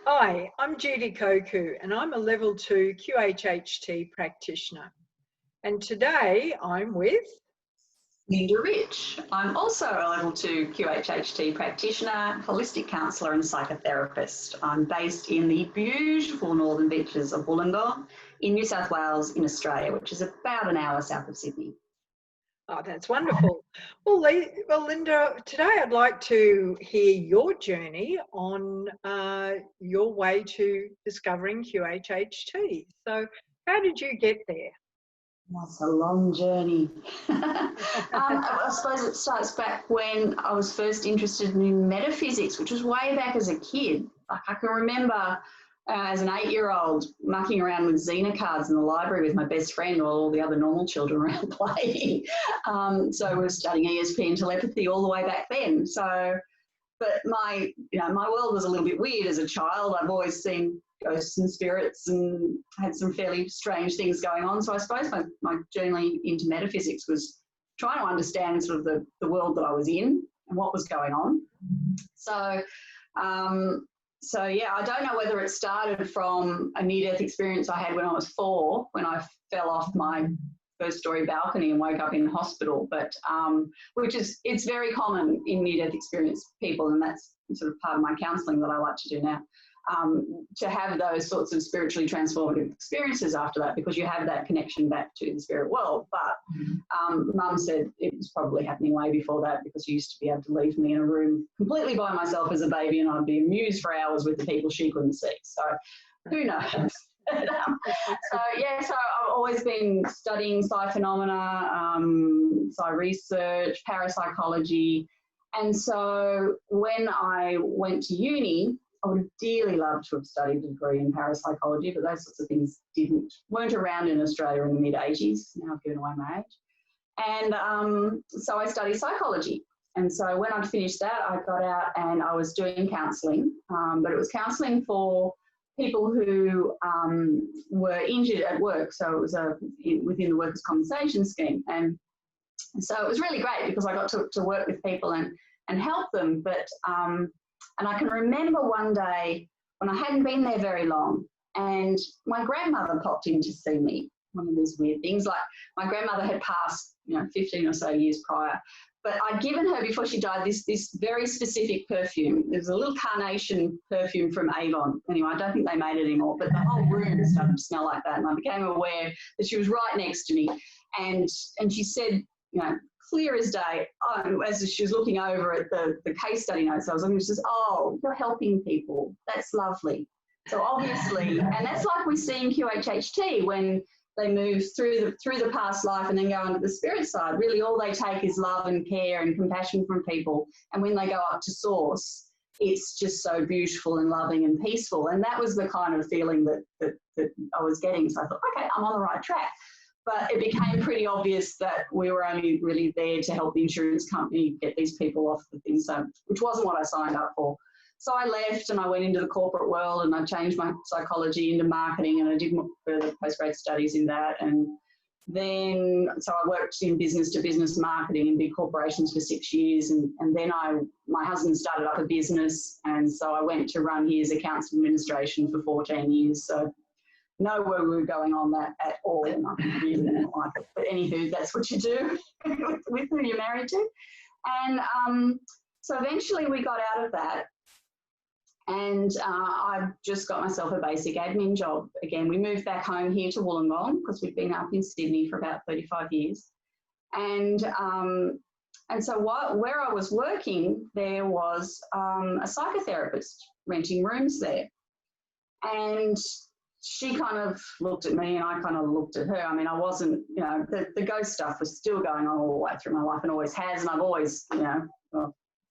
Hi, I'm Judy Cocu and I'm a level 2 QHHT practitioner. And today I'm with Lynda Rich. I'm also a level 2 QHHT practitioner, holistic counsellor and psychotherapist. I'm based in the beautiful northern beaches of Wollongong in New South Wales in Australia, which is about an hour south of Sydney. Oh, that's wonderful. Well, Lynda, today I'd like to hear your journey on your way to discovering QHHT. So how did you get there? That's a long journey. I suppose it starts back when I was first interested in metaphysics, which was way back as a kid. Like I can remember as an 8-year-old mucking around with Xena cards in the library with my best friend while all the other normal children around playing. So we were studying ESP and telepathy all the way back then. So, but my world was a little bit weird as a child. I've always seen ghosts and spirits and had some fairly strange things going on. So I suppose my journey into metaphysics was trying to understand sort of the world that I was in and what was going on. So, yeah, I don't know whether it started from a near-death experience I had when I was 4, when I fell off my first-story balcony and woke up in the hospital, but it's very common in near-death experience people, and that's sort of part of my counselling that I like to do now. To have those sorts of spiritually transformative experiences after that, because you have that connection back to the spirit world. But Mum said it was probably happening way before that, because she used to be able to leave me in a room completely by myself as a baby and I'd be amused for hours with the people she couldn't see. So who knows? So I've always been studying psi phenomena, psi research, parapsychology. And so when I went to uni, I would have dearly loved to have studied a degree in parapsychology, but those sorts of things weren't around in Australia in the mid-80s. Now I've given away my age. And so I studied psychology. And so when I'd finished that, I got out and I was doing counselling, but it was counselling for people who were injured at work. So it was within the workers' compensation scheme. And so it was really great because I got to work with people and help them. But and I can remember one day when I hadn't been there very long and my grandmother popped in to see me. One of these weird things, like my grandmother had passed, 15 or so years prior, but I'd given her, before she died, this very specific perfume. There was a little carnation perfume from Avon. Anyway, I don't think they made it anymore, but the whole room started to smell like that. And I became aware that she was right next to me. And she said, clear as day, as she was looking over at the case study notes I was looking, she says, "Oh, you're helping people. That's lovely." So obviously, and that's like we see in QHHT when they move through the past life and then go onto the spirit side. Really, all they take is love and care and compassion from people. And when they go up to source, it's just so beautiful and loving and peaceful. And that was the kind of feeling that I was getting. So I thought, okay, I'm on the right track. But it became pretty obvious that we were only really there to help the insurance company get these people off the thing, which wasn't what I signed up for. So I left and I went into the corporate world and I changed my psychology into marketing and I did further postgrad studies in that. And then, so I worked in business-to-business marketing in big corporations for 6 years. And then my husband started up a business, and so I went to run his accounts administration for 14 years. So nowhere we were going on that at all, and I really didn't like it. But anywho, that's what you do with who you're married to. And so eventually we got out of that, and I just got myself a basic admin job. Again, we moved back home here to Wollongong because we'd been up in Sydney for about 35 years. And so where I was working, there was a psychotherapist renting rooms there. And she kind of looked at me and I kind of looked at her. I mean, I wasn't, the ghost stuff was still going on all the way through my life and always has. And I've always,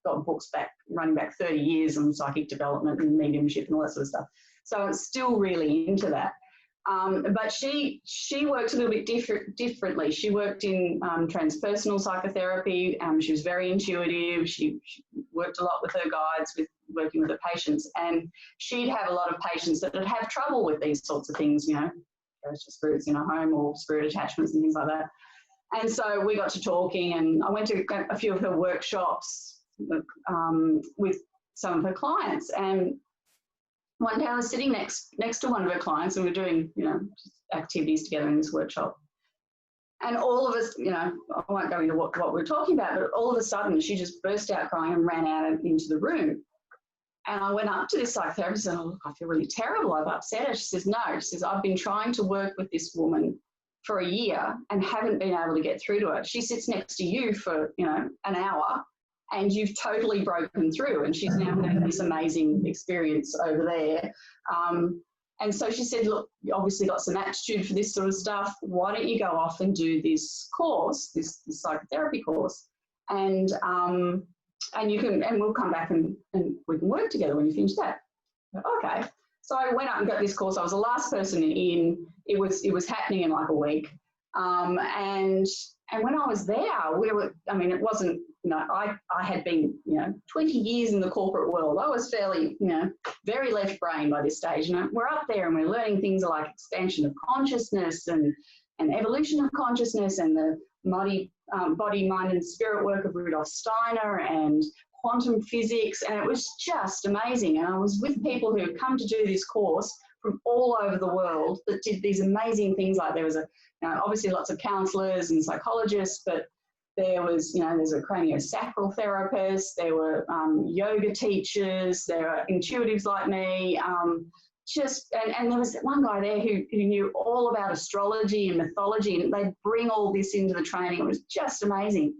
got books running back 30 years on psychic development and mediumship and all that sort of stuff. So it's still really into that. But she worked a little bit differently. She worked in transpersonal psychotherapy. She was very intuitive. She worked a lot with her guides, with working with her patients. And she'd have a lot of patients that would have trouble with these sorts of things, ghost or spirits in a home or spirit attachments and things like that. And so we got to talking, and I went to a few of her workshops with some of her clients. And one day I was sitting next to one of her clients, and we're doing, you know, activities together in this workshop. And all of us, you know, I won't go into what we're talking about, but all of a sudden she just burst out crying and ran out into the room. And I went up to this psychotherapist and, oh, look, I feel really terrible. I've upset her. She says, no. She says, I've been trying to work with this woman for a year and haven't been able to get through to her. She sits next to you for, you know, an hour, and you've totally broken through. And she's now having this amazing experience over there. And so she said, look, you obviously got some aptitude for this sort of stuff. Why don't you go off and do this course, this psychotherapy course? And you can, and we'll come back and we can work together when you finish that. Okay. So I went up and got this course. I was the last person in. It was happening in like a week. And when I was there, it wasn't, you know, I had been, you know, 20 years in the corporate world. I was fairly, you know, very left brain by this stage. You know, we're up there and we're learning things like expansion of consciousness and evolution of consciousness and the body, mind and spirit work of Rudolf Steiner and quantum physics. And it was just amazing. And I was with people who had come to do this course from all over the world that did these amazing things. Like there was obviously lots of counselors and psychologists, but there was, you know, there's a craniosacral therapist, there were yoga teachers, there are intuitives like me, and there was one guy there who knew all about astrology and mythology, and they'd bring all this into the training. It was just amazing.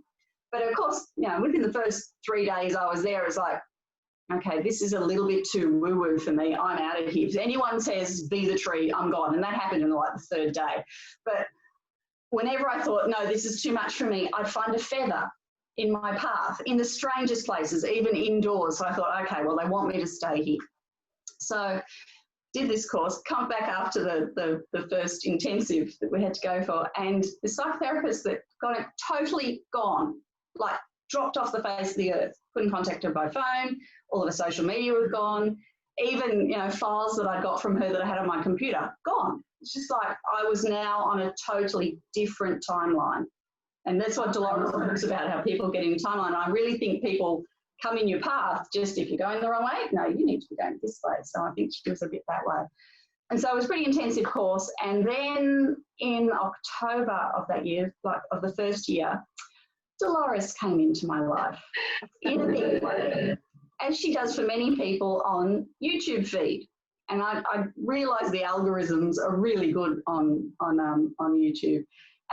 But of course, you know, within the first 3 days I was there, it's like, okay, this is a little bit too woo-woo for me. I'm out of here. If anyone says, be the tree, I'm gone. And that happened in like the third day. But whenever I thought, no, this is too much for me, I'd find a feather in my path, in the strangest places, even indoors. So I thought, okay, well, they want me to stay here. So did this course, come back after the first intensive that we had to go for, and the psychotherapist that got it totally gone, like dropped off the face of the earth. Couldn't contact her by phone. All of her social media was gone. Even, you know, files that I got from her that I had on my computer, gone. It's just like I was now on a totally different timeline. And that's what Dolores talks about, how people get in timeline. I really think people come in your path just if you're going the wrong way. No, you need to be going this way. So I think she was a bit that way. And so it was a pretty intensive course. And then in October of that year, like of the first year, Dolores came into my life in a big way, as she does for many people on YouTube feed. And I realised the algorithms are really good on YouTube,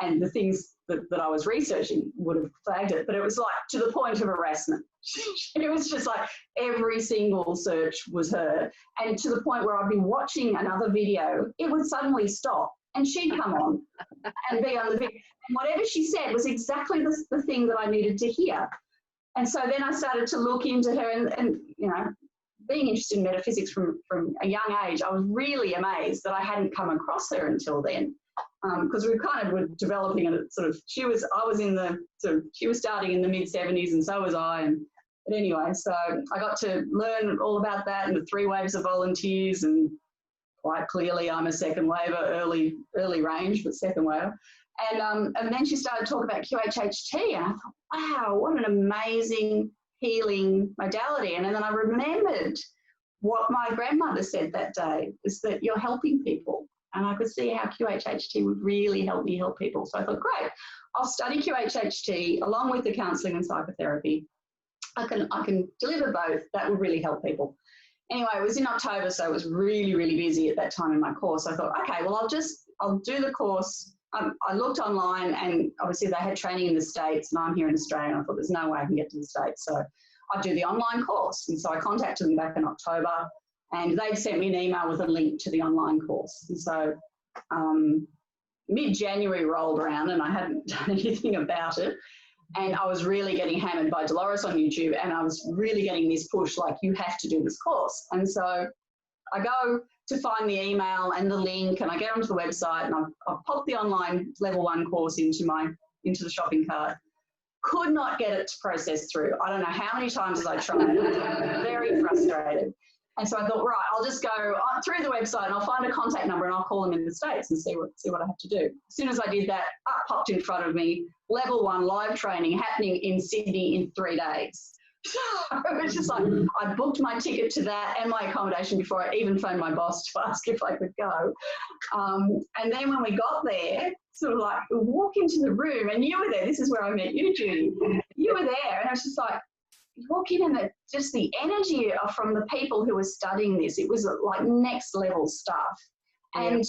and the things that I was researching would have flagged it, but it was like to the point of harassment. It was just like every single search was her, and to the point where I'd be watching another video, it would suddenly stop and she'd come on and be on the video. And whatever she said was exactly the thing that I needed to hear. And so then I started to look into her, and you know, being interested in metaphysics from a young age, I was really amazed that I hadn't come across her until then. Because we kind of were developing it sort of, she was starting in the mid-70s and so was I. But anyway, so I got to learn all about that and the 3 waves of volunteers, and quite clearly I'm a second waver, early range, but second waver. And then she started talking about QHHT, and I thought, wow, what an amazing healing modality. And then I remembered what my grandmother said that day, is that you're helping people. And I could see how QHHT would really help me help people. So I thought, great, I'll study QHHT along with the counselling and psychotherapy. I can deliver both. That would really help people. Anyway, it was in October, so I was really, really busy at that time in my course. I thought, okay, well, I'll do the course. I looked online, and obviously they had training in the States, and I'm here in Australia, and I thought there's no way I can get to the States. So I'd do the online course. And so I contacted them back in October, and they'd sent me an email with a link to the online course. And so mid-January rolled around, and I hadn't done anything about it. And I was really getting hammered by Dolores on YouTube, and I was really getting this push, like, you have to do this course. And so I go to find the email and the link, and I get onto the website, and I've popped the online level 1 course into the shopping cart. Could not get it to process through. I don't know how many times I tried. I was very frustrated. And so I thought, right, I'll just go through the website and I'll find a contact number and I'll call them in the States and see what I have to do. As soon as I did that, up popped in front of me, level 1 live training happening in Sydney in 3 days. So it was just like, I booked my ticket to that and my accommodation before I even phoned my boss to ask if I could go. And then when we got there, sort of like, we walk into the room, and you were there. This is where I met you, Judy. You were there, and I was just like, you walk in, and just the energy from the people who were studying this, it was like next level stuff. And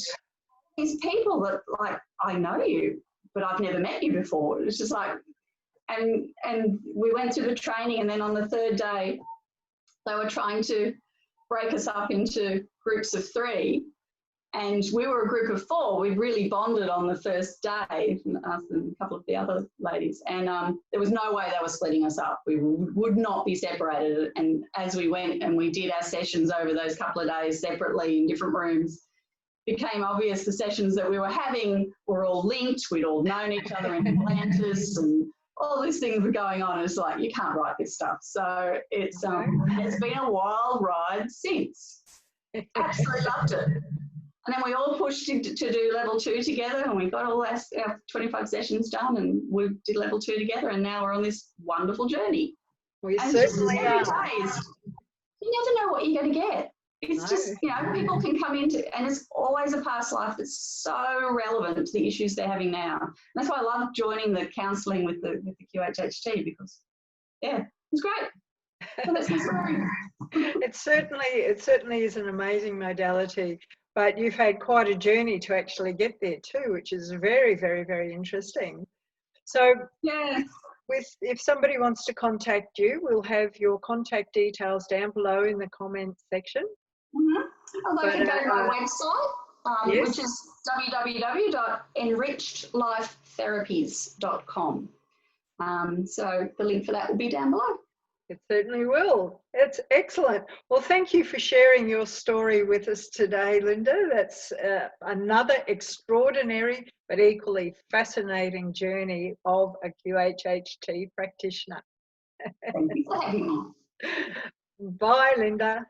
these people that, like, I know you, but I've never met you before. It's just like, and we went through the training, and then on the third day, they were trying to break us up into groups of 3. And we were a group of 4. We really bonded on the first day, us and a couple of the other ladies. And there was no way they were splitting us up. We would not be separated. And as we went and we did our sessions over those couple of days separately in different rooms, became obvious the sessions that we were having were all linked. We'd all known each other in Atlantis, and all these things were going on. It's like, you can't write this stuff. So it's been a wild ride since. Absolutely loved it. And then we all pushed to do level 2 together, and we got all our 25 sessions done, and we did level 2 together, and now we're on this wonderful journey. We certainly are. You never know what you're going to get. It's just, you know, people can come into, and it's always a past life that's so relevant to the issues they're having now. And that's why I love joining the counselling with the QHHT, because, yeah, it's great. So that's my story. It certainly is an amazing modality, but you've had quite a journey to actually get there too, which is very, very, very interesting. So, yeah, if somebody wants to contact you, we'll have your contact details down below in the comments section. Or they can go to my website, which is www.enrichedlifetherapies.com. So the link for that will be down below. It certainly will. It's excellent. Well, thank you for sharing your story with us today, Lynda. That's another extraordinary but equally fascinating journey of a QHHT practitioner. Thank you for having me. Bye, Lynda.